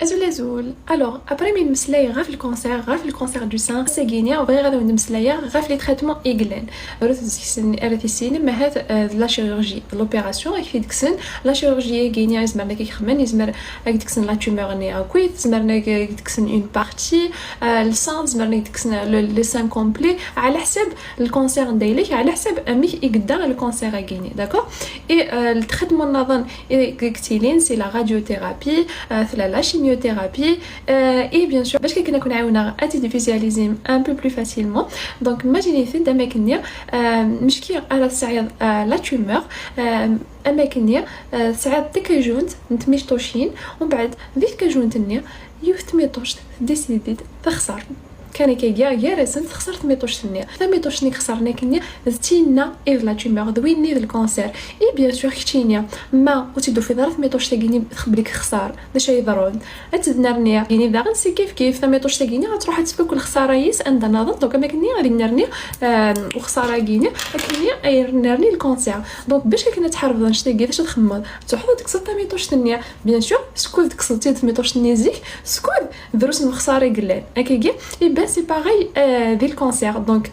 ازول الوغ ابري من مسلاي غير في الكونسير دو سان ساكينيا وبغي غادي مسلايا غير في لي تريتمون ايغلين راه ما هاد لا شيروجي لوبيراسيون في ديك السن لا شيروجي كينيا يزمرنا كيخمن يزمر ديك السن لا تومور ني اكويت زمرنا ديك السن اون بارتي السان زمرنا ديك السن لي سان كومبلي على حسب الكونسير دايلك على حسب امي يقدا الكونسير كيني داكو اي التريتمون نظن كتيلين سي لا راديوثيرابي لا chimiothérapie et bien sûr باش كنا كنعاونا ارتيفيسياليزم ان بو بلو فاسيلمون دونك ايماجيني في دماكنيا مشكي على الصعيد لا تومور اماكنيا ساعات تكجونت نتميشطوشين ومن بعد ذيك كجونت النيا يفتميطوش ديسيديد تخسر كان كيجا رسنت خسرت ميطوش النيا ميطوش ني خسرنا كنيا زتينا ايف لا تومور دويني الكونسير اي بيان سور كتينيا ما وتدو في ضرات ميطوش تاكيني تخبلك خسار داش يضرون اتدنرنيا يعني داغن سي كيف ميطوش تاكيني غتروح تسبك الخساره يس عند نظن دونك ما كني غادي نرني وخساره كينيا كني ايرنرني الكونسير دونك باش كنا تحارب نشتي كيفاش تخمض تحط ديك سطا ميطوش النيا بيان سور سكول ديك سطيت ميطوش النيزيك سكول دروس الخساره قلال اكيكي c'est pareil dès le cancer donc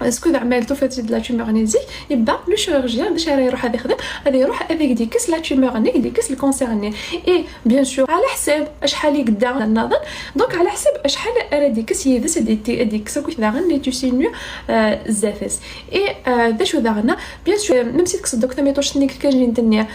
اسكو اذا عملتو في لا تومور نيزيك يبدا لو شيروجيان باش يروح هذا يخدم هذا يروح هذاك ديكس لا تومور ني ديكس الكونسير ني اي بيان سور على حساب شحال يقدا النظر دونك على حساب شحال راه ديكس يدس ديكس كو داغن لي توسينيو زافس اي داش داغنا بيان سور ميم سي تقصد دوك ميطوش نيك كاجين الدنيا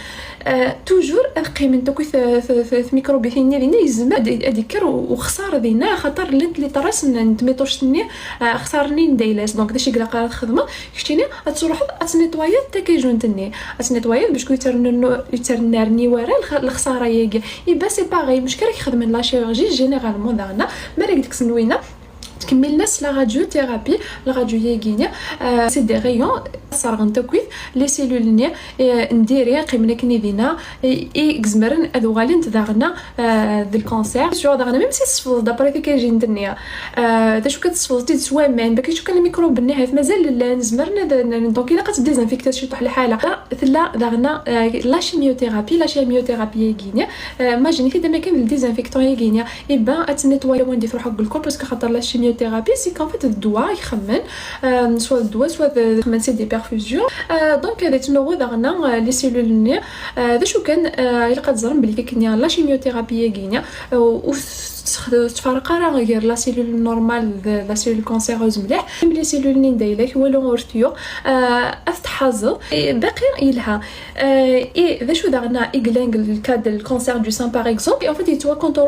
توجور قيمتو كو في ميكروبيثينيا دينا يزم اديكر وخساره دينا خاطر اللي طراس نتميطوش ني خسرني نديلاس دونك داش قرا الخدمه كشتيني تروح تنيطوايا حتى كيجونتني تنيطوايا باش يترنرني ورا الخساره ياكي يبا سي باغي مش كرا يخدم لا شيروجي جينيرالمون دانا ما ديك سنوينا تكملنا لا راديوثيرابي لا راديو ياكينيا سي دي ريون صارغن تكويف لي سيلول ني نديري قيمنا كنيدينا اي اكزمرن ادو غالي نتداغنا ذا الكونسير شو داغنا ميم سي صفل دابري كيجي الدنيا دا شو كتصفل تي سوامان باكي شو كان الميكروب النهايه مازال نزمرنا دونك الا قات ديزانفيكتا شي طح الحاله لا داغنا لا شيميوثيرابي ياكينيا ماجيني كي دابا كاين الديزانفيكتون ياكينيا يبا اتنيطوايا وندي في روحك الكل باسكو خاطر لا شيميوثيرابي سي كون فيت الدواء يخمن سوا الدواء سوا يخمن سي دي بيرفوزيون دونك هذا تنوض داغنا لي سيلول ني دا شو كان الا قد زرم بلي كاين لا شيميوثيرابي ياكينيا و تفرق راه غير لا سيلول نورمال لا سيلول كونسيروز مليح لي سيلول ني دايلك هو لو اورتيو افتحاز باقي يلها اي ذا شو داغنا ايغلينغ الكاد الكونسير دو سان باغ اكزومبل ان فيت يتوا كونترول